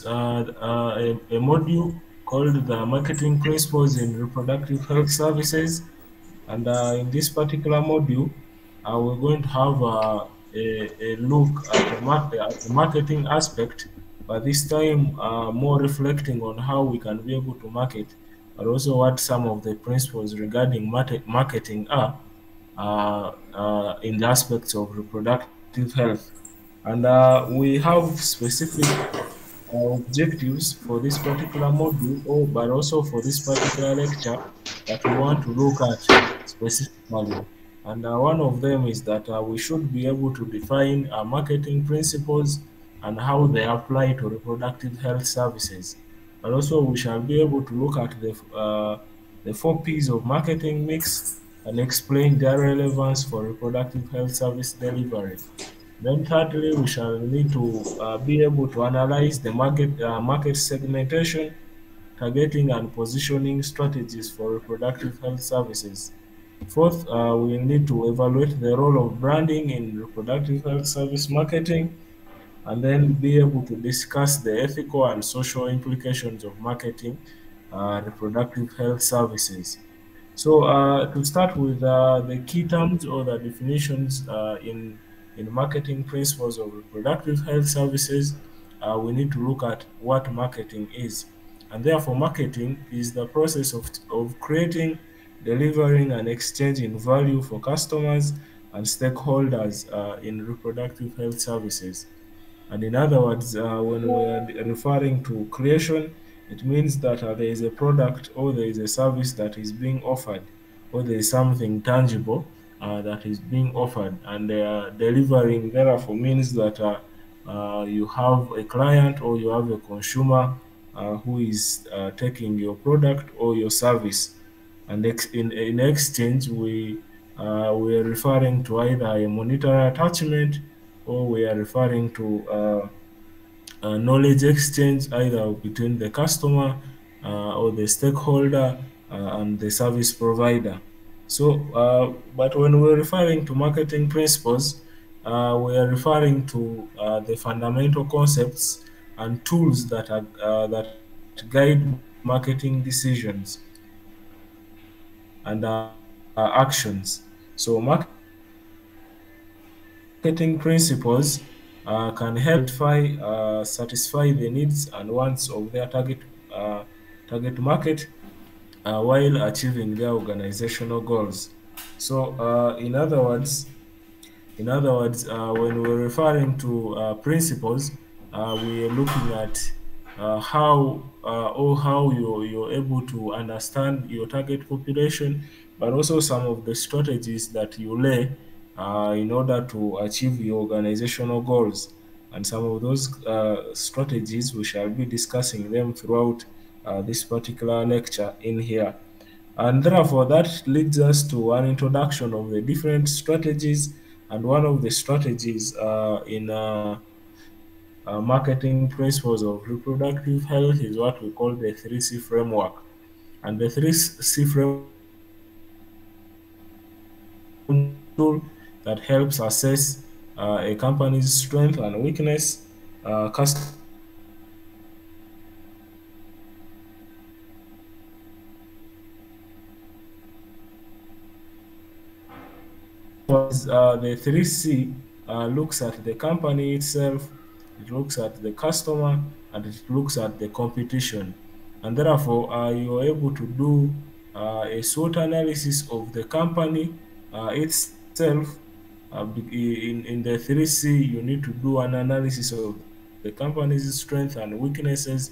a module called the Marketing Principles in Reproductive Health Services. And in this particular module, we're going to have a look at at the marketing aspect, but this time more reflecting on how we can be able to market, but also what some of the principles regarding marketing are in the aspects of reproductive health. And we have specific objectives for this particular module, but also for this particular lecture that we want to look at specifically. And one of them is that we should be able to define marketing principles and how they apply to reproductive health services. But also we shall be able to look at the 4 Ps of marketing mix and explain their relevance for reproductive health service delivery. Then thirdly, we shall need to be able to analyze the market segmentation, targeting and positioning strategies for reproductive health services. Fourth, we need to evaluate the role of branding in reproductive health service marketing, and then be able to discuss the ethical and social implications of marketing reproductive health services. So to start with the key terms or the definitions in marketing principles of reproductive health services, we need to look at what marketing is. And therefore, marketing is the process of creating, delivering, and exchanging value for customers and stakeholders in reproductive health services. And in other words, when we are referring to creation, it means that there is a product or there is a service that is being offered, or there is something tangible that is being offered. And delivering, therefore, means that you have a client or you have a consumer who is taking your product or your service. And in exchange, we are referring to either a monetary attachment, or we are referring to knowledge exchange either between the customer or the stakeholder and the service provider. So, but when we're referring to marketing principles, we are referring to the fundamental concepts and tools that guide marketing decisions and actions. So, marketing principles can help satisfy the needs and wants of their target market while achieving their organizational goals. So, when we're referring to principles, we are looking at how you're able to understand your target population, but also some of the strategies that you lay in order to achieve your organizational goals. And some of those strategies, we shall be discussing them throughout this particular lecture in here. And therefore, that leads us to an introduction of the different strategies. And one of the strategies in marketing principles of reproductive health is what we call the 3C framework. And the 3C framework tool that helps assess a company's strength and weakness, customers, the 3C looks at the company itself, it looks at the customer, and it looks at the competition. And therefore, you are able to do a SWOT analysis of the company itself. In the 3C, you need to do an analysis of the company's strengths and weaknesses.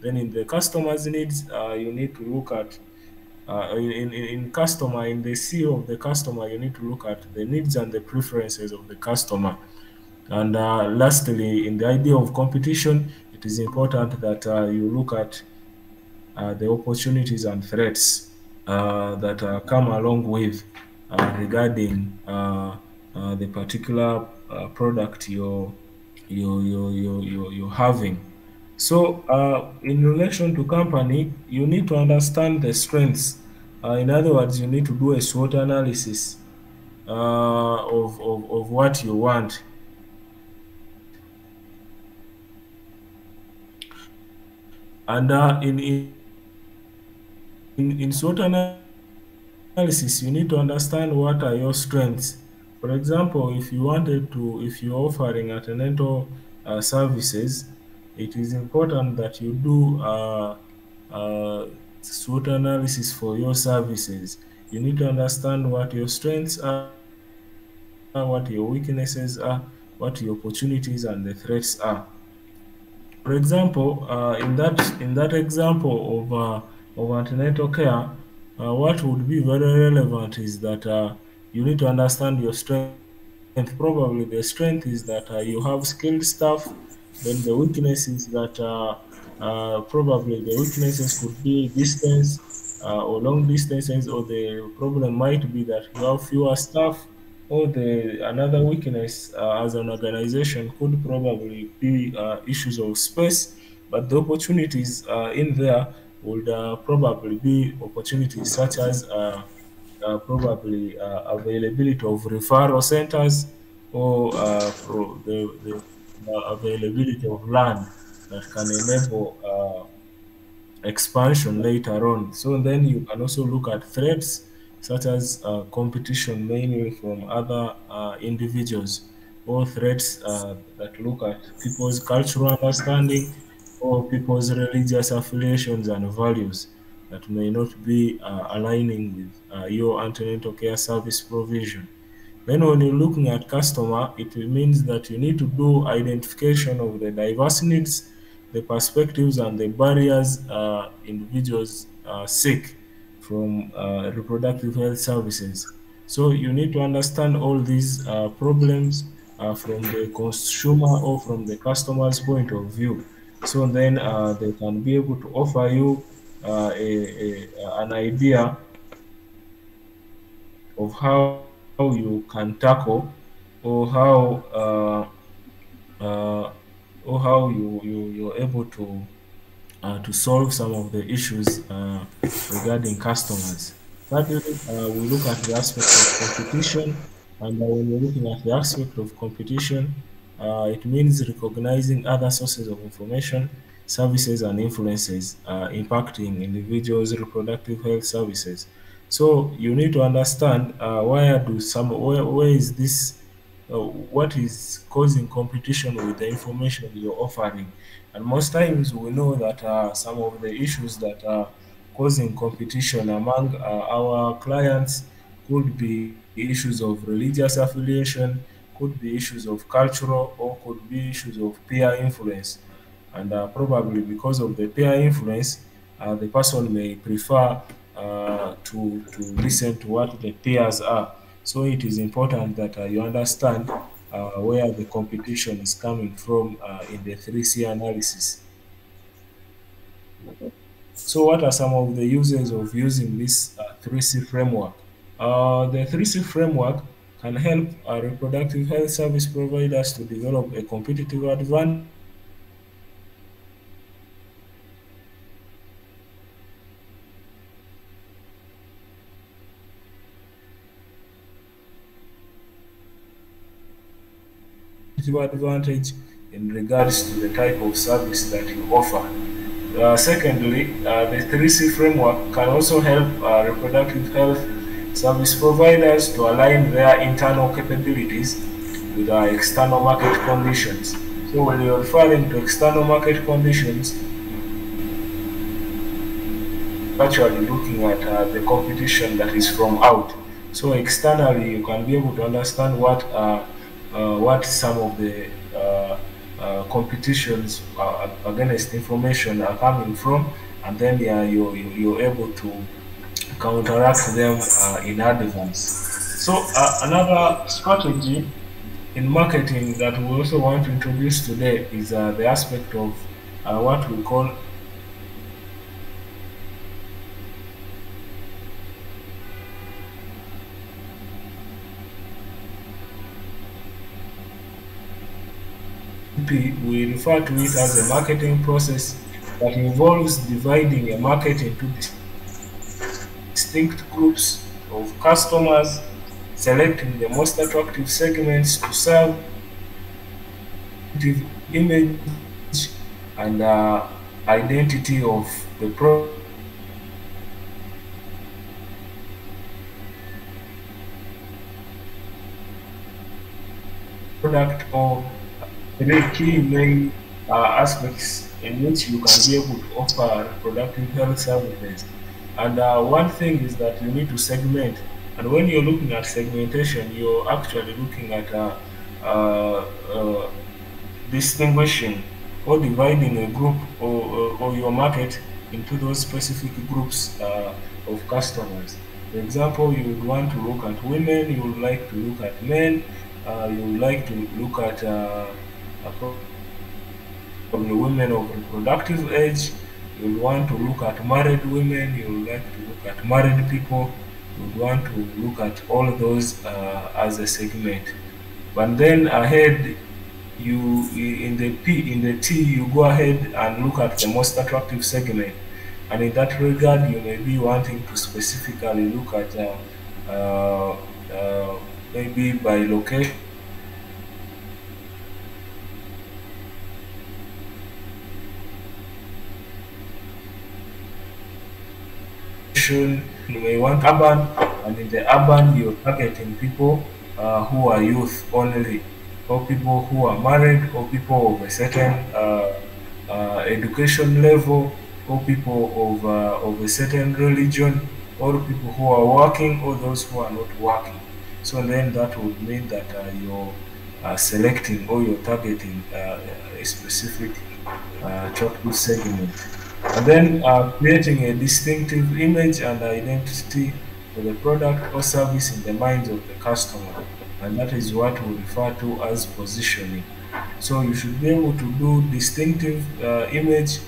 Then in the customer's needs, you need to look at in the C of the customer, you need to look at the needs and the preferences of the customer. And lastly, in the idea of competition, it is important that you look at the opportunities and threats that come along with regarding the particular product you're having. So, in relation to company, you need to understand the strengths. In other words, you need to do a SWOT analysis of what you want. And in SWOT analysis, you need to understand what are your strengths. For example, if you're offering antenatal services, it is important that you do uh, SWOT analysis for your services. You need to understand what your strengths are, what your weaknesses are, what your opportunities and the threats are. For example, in that example of antenatal care, what would be very relevant is that you need to understand your strength. Probably the strength is that you have skilled staff. Then the weakness is that probably the weaknesses could be distance or long distances, or the problem might be that you have fewer staff, or the another weakness as an organization could probably be issues of space. But the opportunities in there would probably be opportunities such as probably availability of referral centers, or the availability of land that can enable expansion later on. So then you can also look at threats such as competition, mainly from other individuals, or threats that look at people's cultural understanding or people's religious affiliations and values that may not be aligning with your antenatal care service provision. Then when you're looking at customer, it means that you need to do identification of the diverse needs, the perspectives and the barriers individuals seek from reproductive health services. So you need to understand all these problems from the consumer or from the customer's point of view. So then they can be able to offer you an idea of how you can tackle, or uh, how you're able to solve some of the issues regarding customers. Thirdly, we look at the aspect of competition, and when we're looking at the aspect of competition, it means recognizing other sources of information, services, and influences impacting individuals' reproductive health services. So you need to understand where is this what is causing competition with the information you're offering. And most times we know that some of the issues that are causing competition among our clients could be issues of religious affiliation, could be issues of cultural, or could be issues of peer influence. And probably because of the peer influence, the person may prefer to listen to what the peers are. So it is important that you understand where the competition is coming from in the 3C analysis. So what are some of the uses of using this 3C framework? The 3C framework can help reproductive health service providers to develop a competitive advantage in regards to the type of service that you offer. Secondly, the 3C framework can also help reproductive health service providers to align their internal capabilities with external market conditions. So when you're referring to external market conditions, actually looking at the competition that is from out. So externally, you can be able to understand what some of the competitions against information are coming from, and then yeah, you're able to counteract them in advance. So another strategy in marketing that we also want to introduce today is the aspect of what we call we refer to it as a marketing process that involves dividing a market into distinct groups of customers, selecting the most attractive segments to serve, image, and identity of the product, or three key main aspects in which you can be able to offer reproductive health services. And one thing is that you need to segment. And when you're looking at segmentation, you're actually looking at uh, uh, distinguishing or dividing a group, or your market into those specific groups of customers. For example, you would want to look at women, you would like to look at men, you would like to look at probably women of reproductive age, you would want to look at married women, you would like to look at married people, you would want to look at all those as a segment. But then ahead, you in the T, you go ahead and look at the most attractive segment, and in that regard you may be wanting to specifically look at uh, uh, maybe by location. You may want urban, and in the urban you're targeting people who are youth only, or people who are married, or people of a certain education level, or people of a certain religion, or people who are working, or those who are not working. So then that would mean that you're selecting, or you're targeting a specific attractive segment. And then creating a distinctive image and identity for the product or service in the minds of the customer. And that is what we refer to as positioning. So you should be able to do distinctive image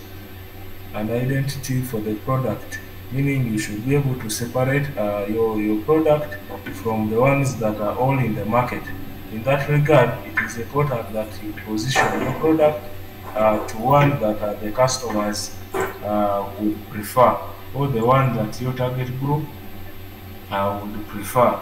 and identity for the product, meaning you should be able to separate your product from the ones that are all in the market. In that regard, it is important that you position your product to one that the customers would prefer, or the one that your target group would prefer.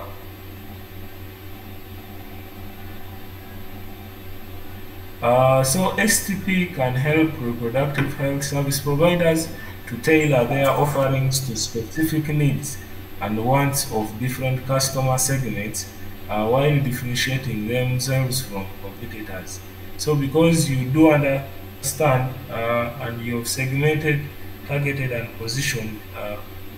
So STP can help reproductive health service providers to tailor their offerings to specific needs and wants of different customer segments while differentiating themselves from competitors. So because you do understand and you've segmented, targeted and positioned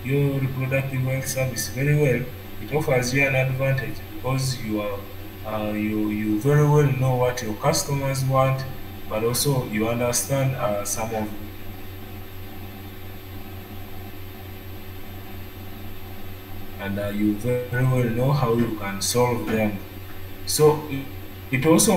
your reproductive health service very well, it offers you an advantage because you very well know what your customers want, but also you understand some of, and you very well know how you can solve them. So it also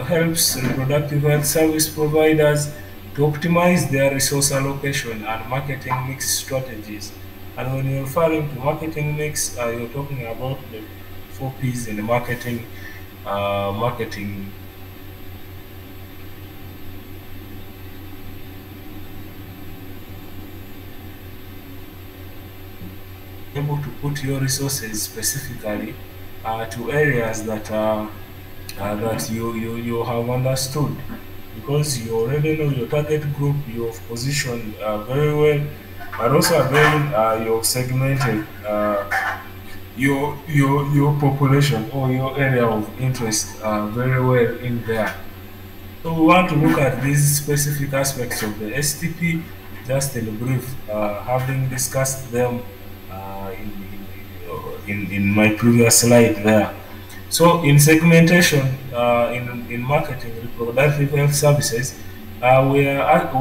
helps reproductive health service providers to optimize their resource allocation and marketing mix strategies. And when you're referring to marketing mix, you're talking about the four P's in the marketing, able to put your resources specifically to areas that that you have understood, because you already know your target group, you have positioned very well, but also again you've segmented your population or your area of interest very well in there. So we want to look at these specific aspects of the STP just in brief, having discussed them in my previous slide there. So in segmentation, in marketing reproductive health services, we are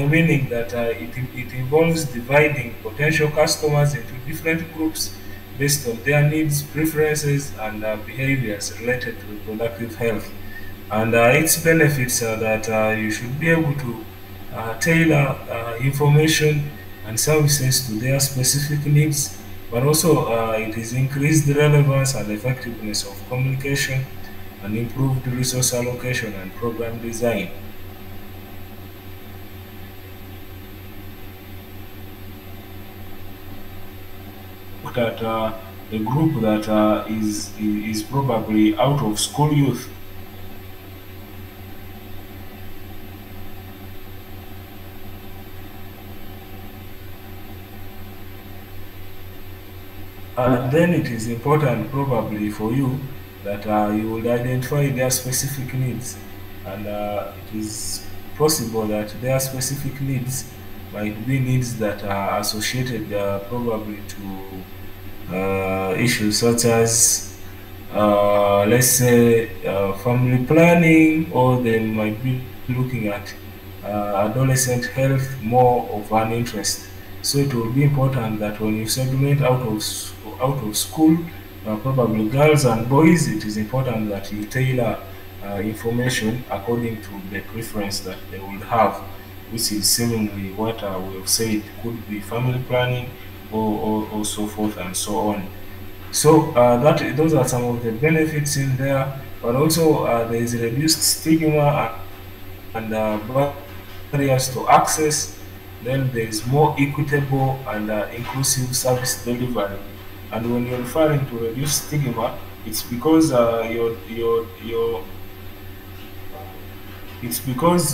meaning that it involves dividing potential customers into different groups based on their needs, preferences, and behaviors related to reproductive health. And its benefits are that you should be able to tailor information and services to their specific needs, but also it is increased relevance and effectiveness of communication and improved resource allocation and program design. Look at a group that is probably out of school youth. And then it is important probably for you that you will identify their specific needs. And it is possible that their specific needs might be needs that are associated probably to issues such as, let's say, family planning, or they might be looking at adolescent health more of an interest. So it will be important that when you segment out of school, probably girls and boys, it is important that you tailor information according to the preference that they would have, which is seemingly what we have said could be family planning, or so forth and so on. So that those are some of the benefits in there, but also there is reduced stigma and barriers to access. Then there is more equitable and inclusive service delivery. And when you're referring to reduced stigma, it's because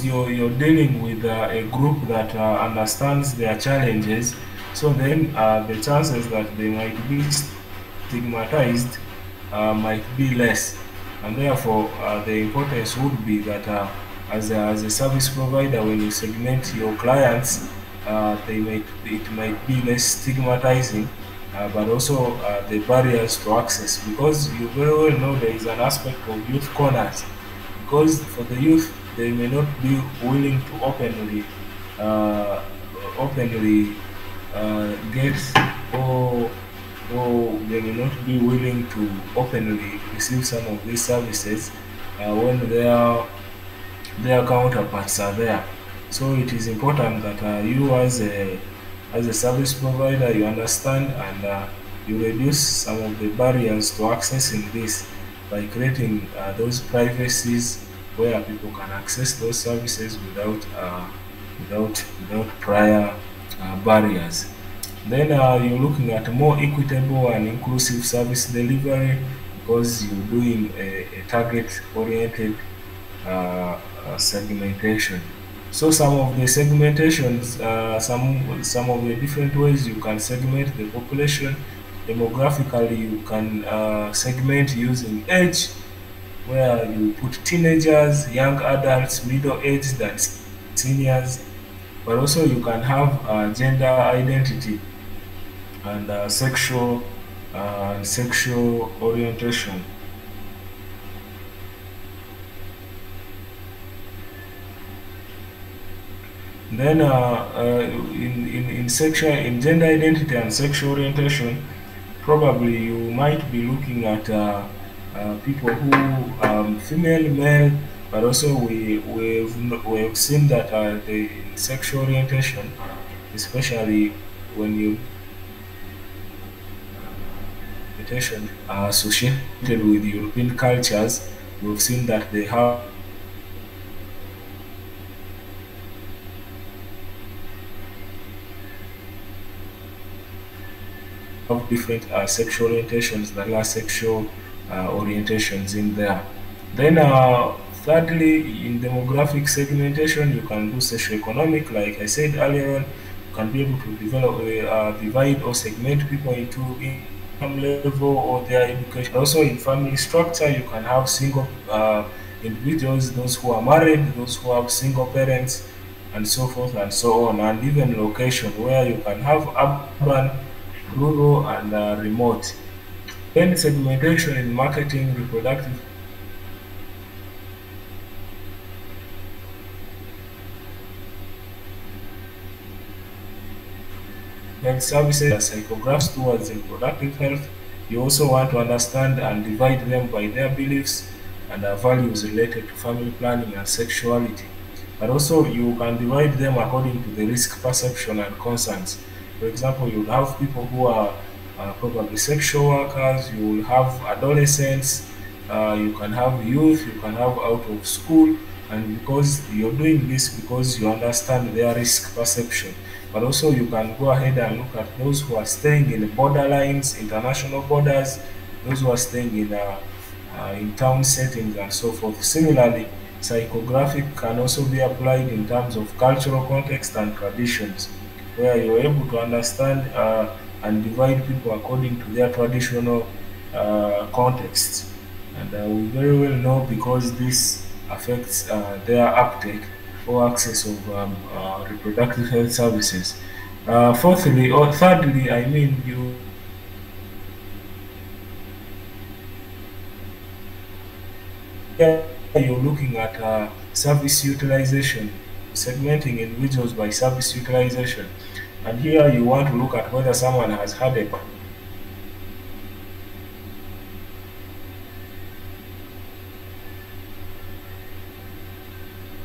you're dealing with a group that understands their challenges. So then the chances that they might be stigmatized might be less, and therefore the importance would be that as a service provider, when you segment your clients, it might be less stigmatizing, but also the barriers to access, because you very well know there is an aspect of youth corners, because for the youth they may not be willing to uh, openly get, or they may not be willing to openly receive some of these services when their counterparts are there. So it is important that you as a service provider, you understand and you reduce some of the barriers to accessing this by creating those privacies where people can access those services without prior barriers. Then you're looking at more equitable and inclusive service delivery, because you're doing a target-oriented segmentation. So some of the segmentations, some of the different ways you can segment the population. Demographically, you can segment using age, where you put teenagers, young adults, middle-aged, and seniors. But also you can have gender identity and sexual orientation. Then in gender identity and sexual orientation, probably you might be looking at people who female, male, but also we've seen that the sexual orientation, especially when you orientation are associated with European cultures, we've seen that they have different sexual orientations, that are sexual orientations in there. Then, thirdly, in demographic segmentation, you can do socioeconomic, like I said earlier on. You can be able to divide or segment people into income level or their education. Also, in family structure, you can have single individuals, those who are married, those who have single parents, and so forth and so on, and even location, where you can have urban, rural, and remote. Then segmentation in marketing, reproductive health services, psychographs towards reproductive health. You also want to understand and divide them by their beliefs and values related to family planning and sexuality. But also you can divide them according to the risk perception and concerns. For example, you will have people who are probably sexual workers, you will have adolescents, you can have youth, you can have out of school, and because you're doing this because you understand their risk perception. But also you can go ahead and look at those who are staying in the borderlines, international borders, those who are staying in town settings and so forth. Similarly, psychographic can also be applied in terms of cultural context and traditions, where you're able to understand and divide people according to their traditional contexts. And we very well know because this affects their uptake or access of reproductive health services. Fourthly or thirdly, I mean, you're looking at service utilization, segmenting individuals by service utilization. And here you want to look at whether someone has had a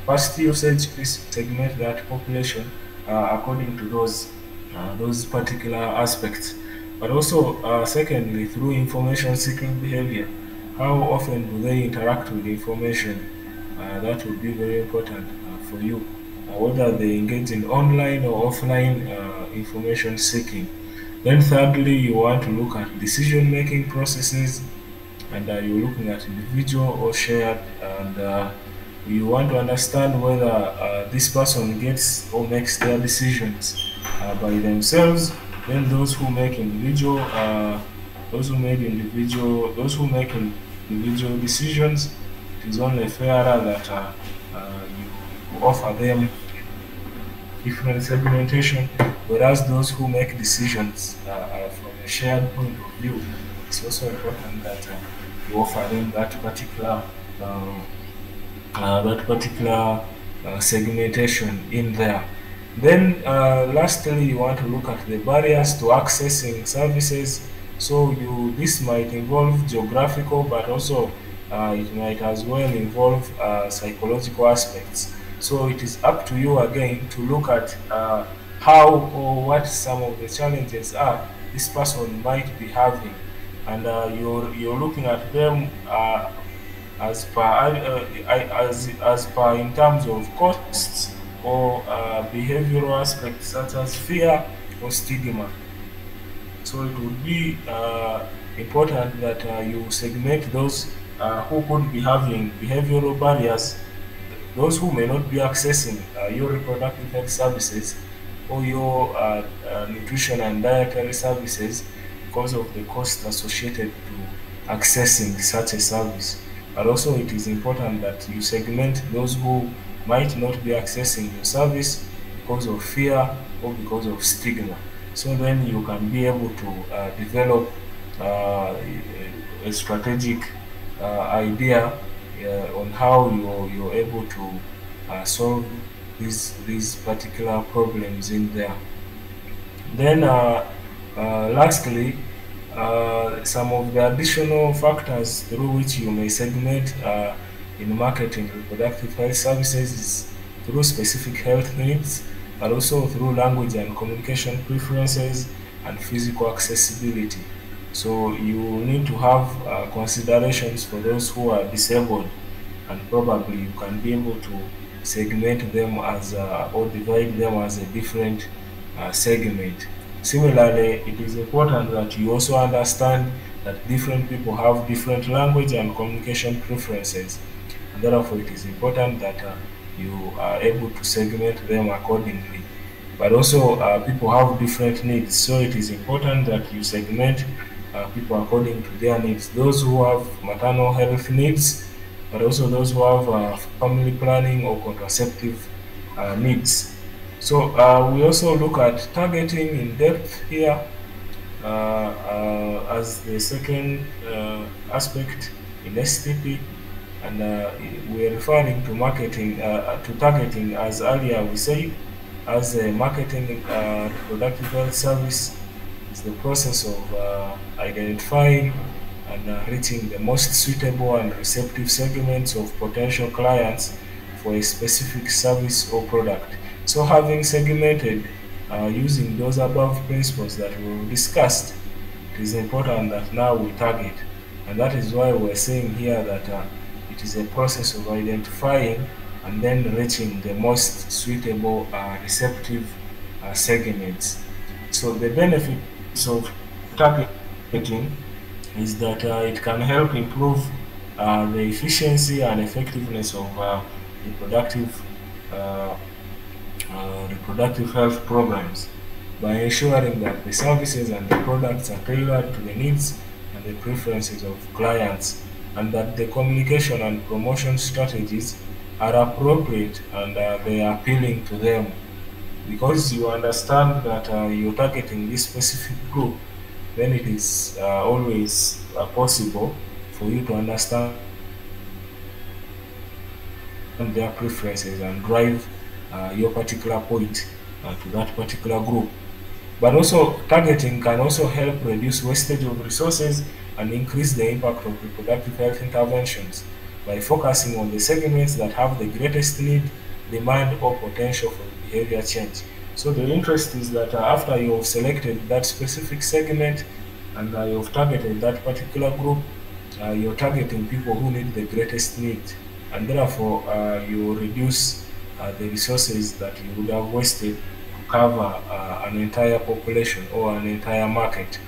capacity usage, please segment that population according to those particular aspects. But also, secondly, through information seeking behavior, how often do they interact with information? That would be very important for you. Whether they engage in online or offline information seeking. Then, thirdly, you want to look at decision making processes, and you're looking at individual or shared, and you want to understand whether this person gets or makes their decisions by themselves. Then those who make individual decisions, it is only fairer that you offer them different segmentation, whereas those who make decisions from a shared point of view, it's also important that you offer them uh, that particular segmentation in there. Then, lastly, you want to look at the barriers to accessing services. So, this might involve geographical, but also it might as well involve psychological aspects. So, it is up to you again to look at how or what some of the challenges are this person might be having, and you're looking at them as per in terms of costs or behavioral aspects such as fear or stigma. So it would be important that you segment those who could be having behavioral barriers, those who may not be accessing your reproductive health services or your nutrition and dietary services because of the cost associated to accessing such a service. But also, it is important that you segment those who might not be accessing your service because of fear or because of stigma. So then you can be able to develop a strategic idea on how you're able to solve these particular problems in there. Then, lastly, some of the additional factors through which you may segment in marketing reproductive health services is through specific health needs, but also through language and communication preferences and physical accessibility. So you need to have considerations for those who are disabled, and probably you can be able to segment them as or divide them as a different segment. Similarly, it is important that you also understand that different people have different language and communication preferences, and therefore it is important that you are able to segment them accordingly. But also, people have different needs, so it is important that you segment people according to their needs. Those who have maternal health needs, but also those who have family planning or contraceptive needs. So we also look at targeting in depth here as the second aspect in STP, and we are referring to marketing to targeting as earlier we said, as a marketing reproductive health service is the process of identifying and reaching the most suitable and receptive segments of potential clients for a specific service or product. So having segmented using those above principles that we discussed, it is important that now we target. And that is why we're saying here that it is a process of identifying and then reaching the most suitable receptive segments. So the benefits of targeting is that it can help improve the efficiency and effectiveness of reproductive reproductive health programs. by ensuring that the services and the products are tailored to the needs and the preferences of clients, and that the communication and promotion strategies are appropriate and they are appealing to them. Because you understand that you're targeting this specific group, then it is always possible for you to understand their preferences and drive your particular point to that particular group. But also, targeting can also help reduce wastage of resources and increase the impact of reproductive health interventions by focusing on the segments that have the greatest need, demand, or potential for behavior change. So the interest is that after you have selected that specific segment and you've targeted that particular group, you're targeting people who need the greatest need, and therefore you reduce the resources that you would have wasted to cover an entire population or an entire market.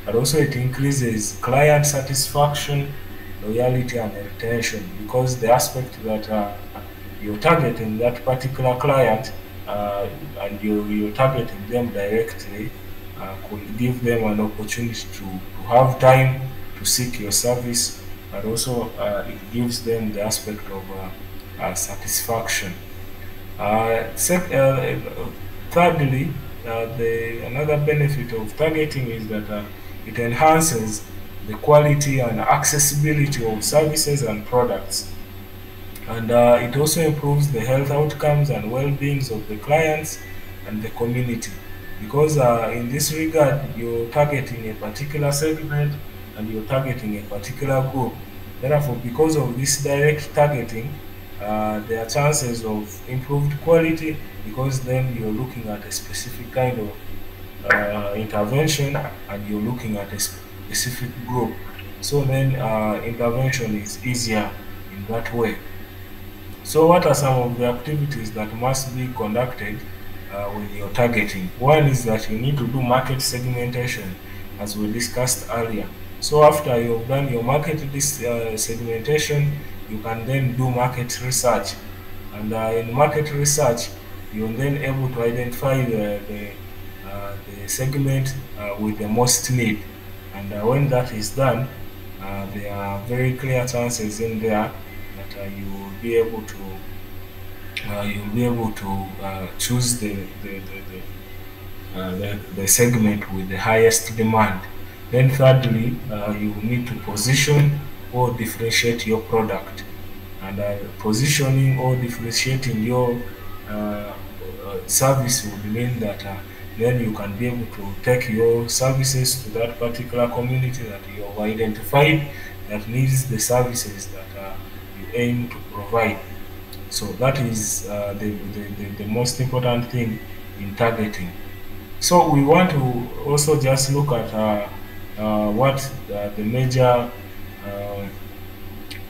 And also it increases client satisfaction, loyalty, and retention, because the aspect that you're targeting that particular client and you're targeting them directly could give them an opportunity to have time to seek your service, and also it gives them the aspect of satisfaction. Thirdly, the another benefit of targeting is that it enhances the quality and accessibility of services and products, and it also improves the health outcomes and well-beings of the clients and the community, because in this regard you're targeting a particular segment and you're targeting a particular group. Therefore, because of this direct targeting, there are chances of improved quality, because then you're looking at a specific kind of intervention and you're looking at a specific group. So then intervention is easier in that way. So what are some of the activities that must be conducted when you're targeting? One is that you need to do market segmentation, as we discussed earlier. So after you've done your market segmentation, you can then do market research. And in market research, you're then able to identify the segment with the most need. And when that is done, there are very clear chances in there that you will be able to choose the segment with the highest demand. Then thirdly, you need to position or differentiate your product. And positioning or differentiating your service would mean that then you can be able to take your services to that particular community that you have identified that needs the services that you aim to provide. So that is the most important thing in targeting. So we want to also just look at what the major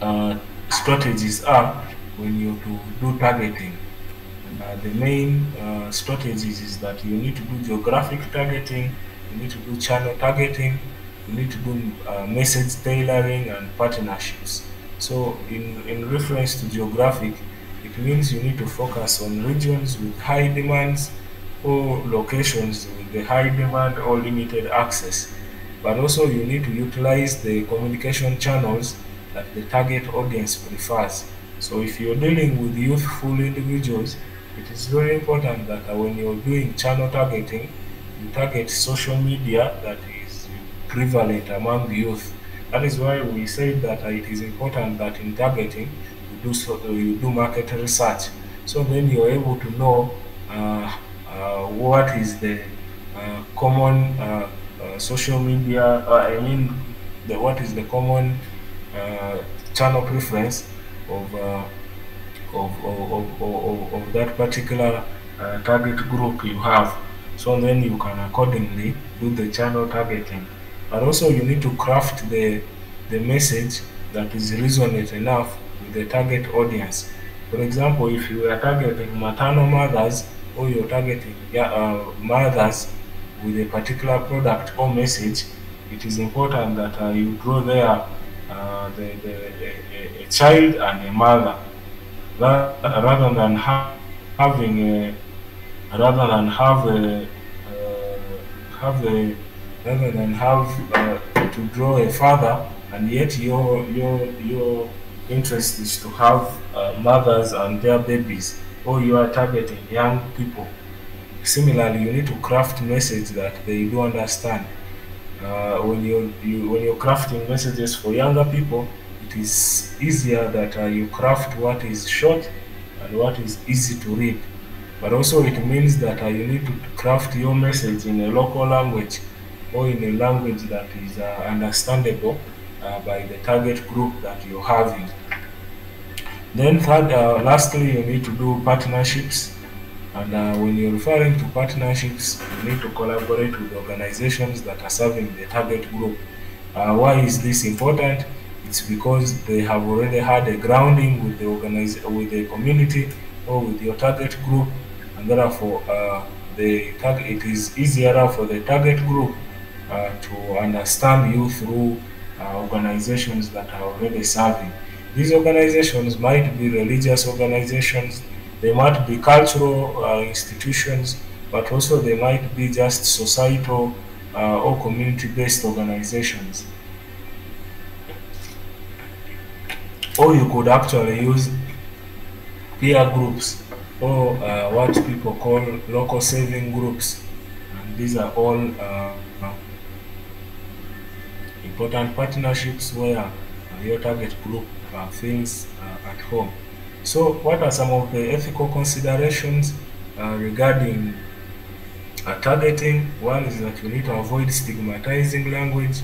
uh, strategies are when you do targeting. The main strategies is that you need to do geographic targeting, you need to do channel targeting, you need to do message tailoring and partnerships. So in reference to geographic, it means you need to focus on regions with high demands or locations with the high demand or limited access. But also you need to utilize the communication channels that the target audience prefers. So if you're dealing with youthful individuals, it is very important that when you're doing channel targeting, you target social media that is prevalent among the youth. That is why we say that it is important that in targeting you do market research. So then you're able to know what is the common social media. What is the common uh, channel preference of of that particular target group you have. So then you can accordingly do the channel targeting. But also you need to craft the message that is resonant enough with the target audience. For example, if you are targeting maternal mothers, or you're targeting mothers with a particular product or message, it is important that you draw there a child and a mother, rather than having a rather than have have a rather than have to draw a father, and yet your interest is to have mothers and their babies, or you are targeting young people. Similarly, you need to craft message that they do understand. When you're crafting messages for younger people, it is easier that you craft what is short and what is easy to read. But also it means that you need to craft your message in a local language, or in a language that is understandable by the target group that you're having. Then third, lastly, you need to do partnerships. And when you're referring to partnerships, you need to collaborate with organizations that are serving the target group. Why is this important? It's because they have already had a grounding with with the community or with your target group, and therefore it is easier for the target group to understand you through organizations that are already serving. These organizations might be religious organizations, they might be cultural institutions, but also they might be just societal or community-based organizations. Or you could actually use peer groups, or what people call local saving groups. And these are all important partnerships where your target group feels at home. So, what are some of the ethical considerations regarding targeting? One is that you need to avoid stigmatizing language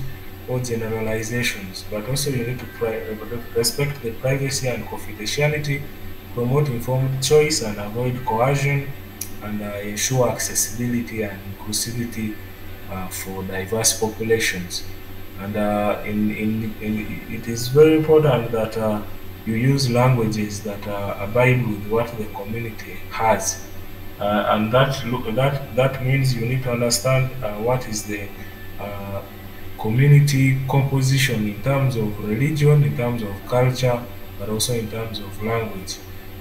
or generalizations, but also you need to respect the privacy and confidentiality, promote informed choice and avoid coercion, and ensure accessibility and inclusivity for diverse populations. And it is very important that you use languages that abide with what the community has, and that means you need to understand what is the uh, community composition in terms of religion, in terms of culture, but also in terms of language.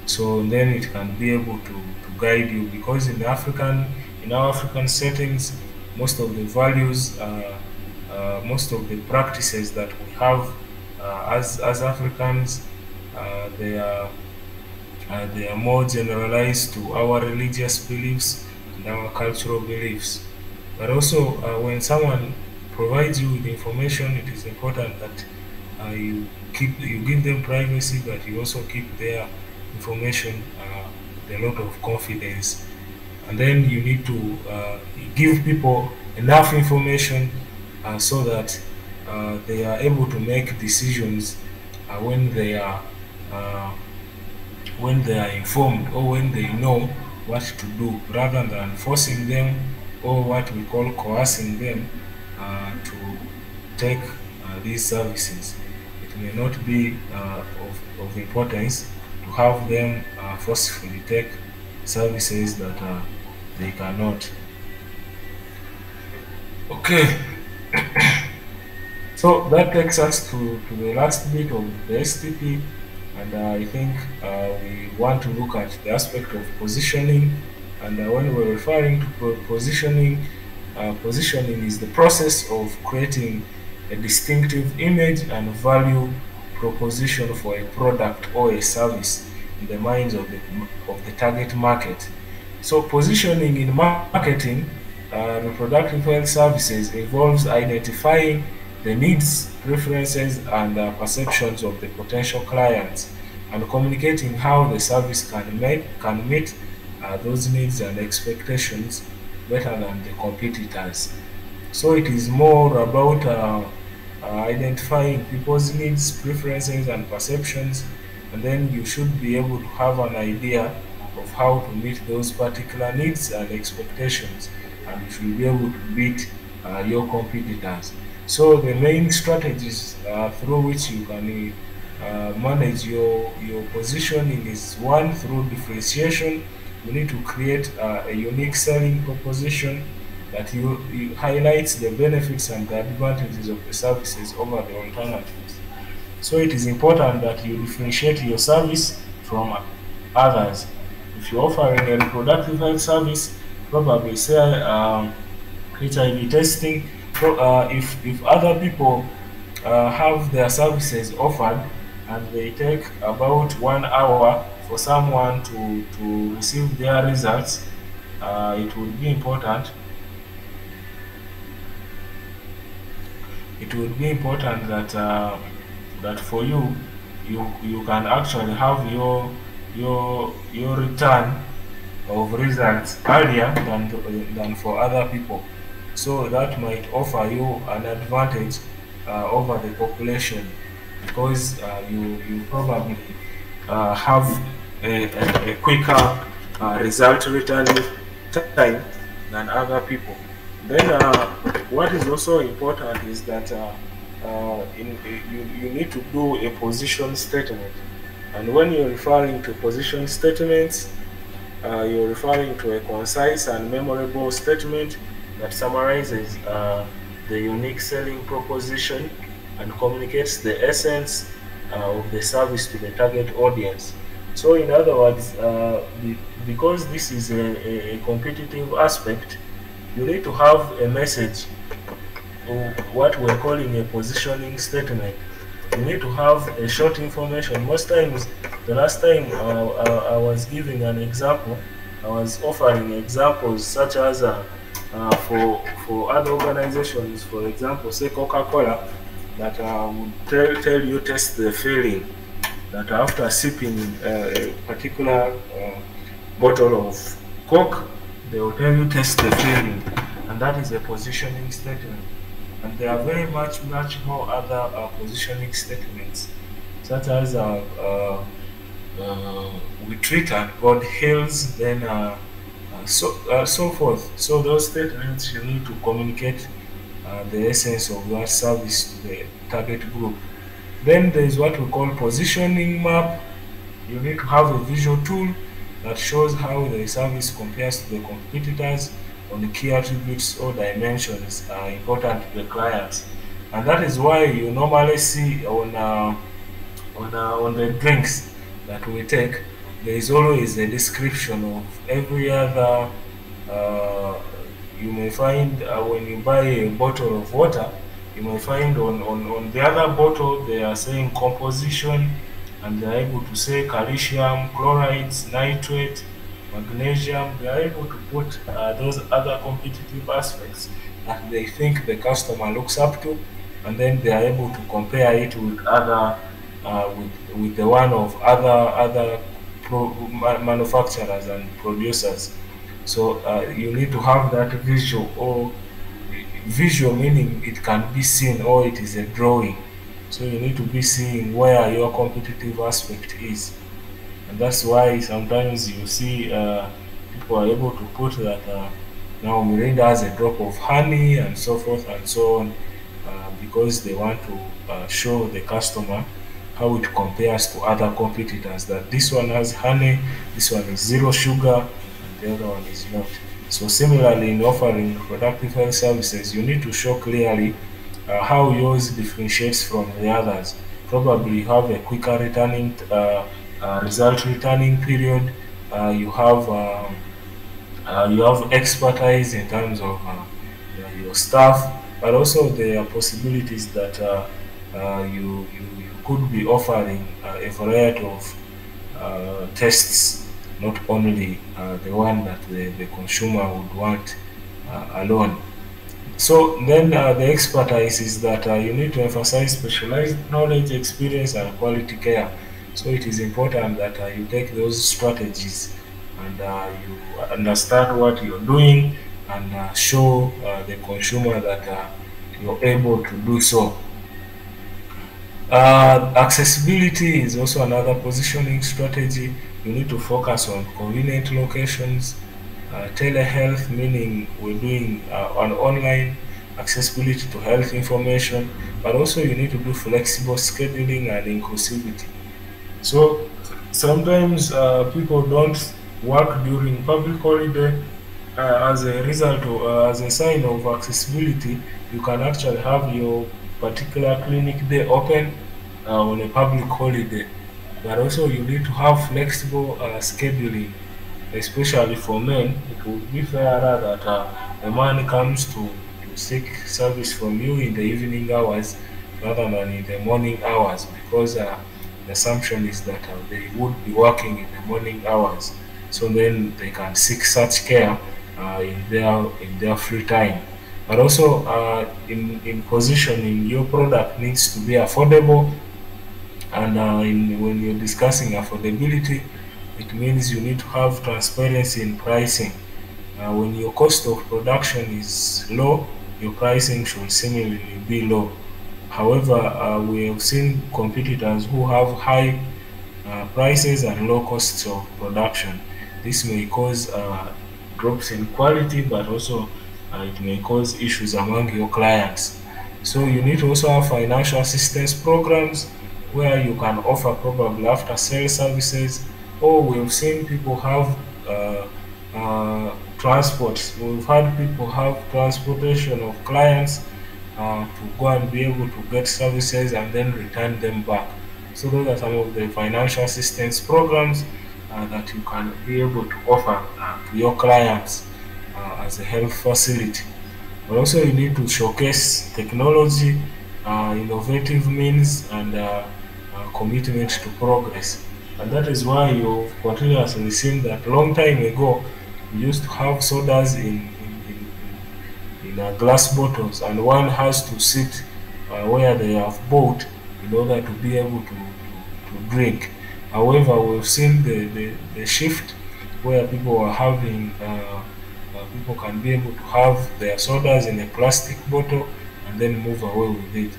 So then it can be able to guide you, because in our African settings, most of the values, most of the practices that we have as Africans, they are they are more generalized to our religious beliefs and our cultural beliefs. But also, when someone provides you with information, it is important that you give them privacy, but you also keep their information with a lot of confidence. And then you need to give people enough information so that they are able to make decisions uh, when they are uh, when they are informed, or when they know what to do, rather than forcing them, or what we call coercing them to take these services. It may not be of importance to have them forcefully take services that they cannot. Okay, so that takes us to the last bit of the STP, and I think we want to look at the aspect of positioning. And when we're referring to positioning, positioning is the process of creating a distinctive image and value proposition for a product or a service in the minds of the target market. So, positioning in marketing, reproductive health services involves identifying the needs, preferences, and perceptions of the potential clients, and communicating how the service can meet those needs and expectations better than the competitors. So it is more about identifying people's needs, preferences, and perceptions, and then you should be able to have an idea of how to meet those particular needs and expectations, and you should be able to beat your competitors. So the main strategies through which you can manage your positioning is: one, through differentiation. You need to create a unique selling proposition that you highlights the benefits and the advantages of the services over the alternatives. So it is important that you differentiate your service from others. If you're offering a reproductive health service, probably say HIV testing. If other people have their services offered and they take about 1 hour for someone to receive their results, it would be important. It would be important that that for you, you can actually have your return of results earlier than for other people. So that might offer you an advantage over the population, because you probably have a quicker result returning time than other people. Then what is also important is that you need to do a position statement. And when you're referring to position statements, you're referring to a concise and memorable statement that summarizes the unique selling proposition and communicates the essence of the service to the target audience. So, in other words, because this is a competitive aspect, you need to have a message, or what we're calling a positioning statement. You need to have a short information. Most times, the last time I was giving an example, I was offering examples such as for other organizations, for example, say Coca-Cola, that would tell you test the feeling, that after sipping a particular bottle of Coke, they will tell you test the feeling, and that is a positioning statement. And there are very much more other positioning statements, such as we treat and God heals, then so forth. So those statements, you need to communicate the essence of that service to the target group. Then there is what we call positioning map. You need to have a visual tool that shows how the service compares to the competitors on the key attributes or dimensions important to the clients. And that is why you normally see on the drinks that we take, there is always a description of every other. Uh, you may find when you buy a bottle of water, you may find on the other bottle they are saying composition, and they are able to say calcium, chlorides, nitrate, magnesium. They are able to put those other competitive aspects that they think the customer looks up to, and then they are able to compare it with other with the one of other manufacturers and producers. So you need to have that visual, or visual meaning it can be seen or it is a drawing. So you need to be seeing where your competitive aspect is. And that's why sometimes you see people are able to put that now Mirinda has a drop of honey and so forth and so on, because they want to show the customer how it compares to other competitors, that this one has honey, this one is zero sugar, and the other one is not. So similarly, in offering reproductive health services, you need to show clearly how yours differentiates from the others. Probably you have a quicker returning result returning period. You have expertise in terms of your staff, but also there are possibilities that you could be offering a variety of tests, not only the one that the consumer would want alone. So then the expertise is that you need to emphasize specialized knowledge, experience, and quality care. So it is important that you take those strategies and you understand what you're doing, and show the consumer that you're able to do so. Accessibility is also another positioning strategy. You need to focus on convenient locations, telehealth, meaning we're doing an online accessibility to health information, but also you need to do flexible scheduling and inclusivity. So sometimes people don't work during public holiday. As a result, or as a sign of accessibility, you can actually have your particular clinic day open on a public holiday. But also you need to have flexible scheduling, especially for men. It would be fairer that a man comes to seek service from you in the evening hours rather than in the morning hours, because the assumption is that they would be working in the morning hours, so then they can seek such care in their free time. But also, in positioning, your product needs to be affordable, and when you're discussing affordability, it means you need to have transparency in pricing. When your cost of production is low, your pricing should similarly be low. However, we have seen competitors who have high prices and low costs of production. This may cause drops in quality, but also it may cause issues among your clients. So you need to also have financial assistance programs where you can offer probably after sale services, or we've seen people have transport. We've had people have transportation of clients to go and be able to get services and then return them back. So those are some of the financial assistance programs that you can be able to offer to your clients as a health facility. But also you need to showcase technology, innovative means, and commitment to progress. And that is why you've continuously seen that long time ago, we used to have sodas in glass bottles, and one has to sit where they have bought in order to be able to drink. However, we've seen the shift where people are having people can be able to have their sodas in a plastic bottle and then move away with it.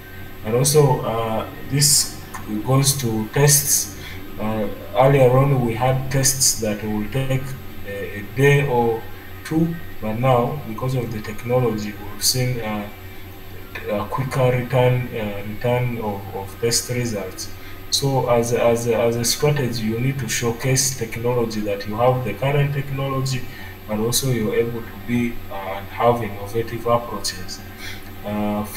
And also, this goes to tests. Earlier on, we had tests that will take a day or two, but now, because of the technology, we've seen a quicker return of test results. So as a strategy, you need to showcase technology, that you have the current technology, but also you're able to be and have innovative approaches.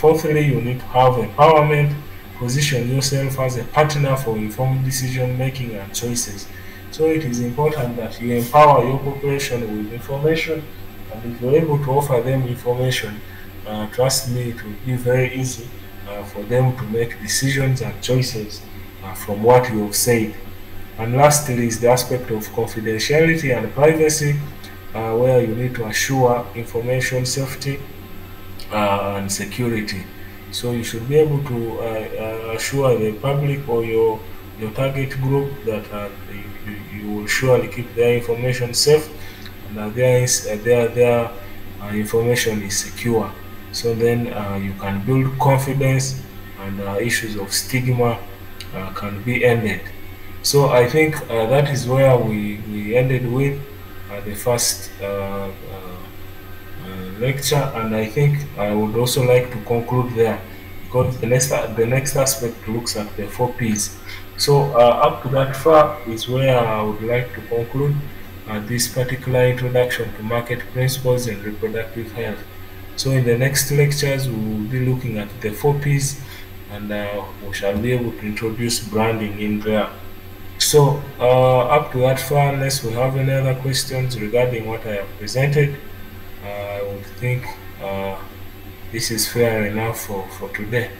Fourthly, you need to have empowerment. Position yourself as a partner for informed decision making and choices. So it is important that you empower your population with information, and if you're able to offer them information, trust me, it will be very easy for them to make decisions and choices from what you have said. And lastly is the aspect of confidentiality and privacy, where you need to assure information safety and security. So you should be able to assure the public or your target group that you will surely keep their information safe, and that their information is secure. So then you can build confidence, and issues of stigma can be ended. So I think that is where we ended with the first lecture, and I think I would also like to conclude there, because the next aspect looks at the 4 Ps. So up to that far is where I would like to conclude this particular introduction to market principles in reproductive health. So in the next lectures, we will be looking at the 4 Ps, and we shall be able to introduce branding in there. So up to that far, unless we have any other questions regarding what I have presented, I would think this is fair enough for today.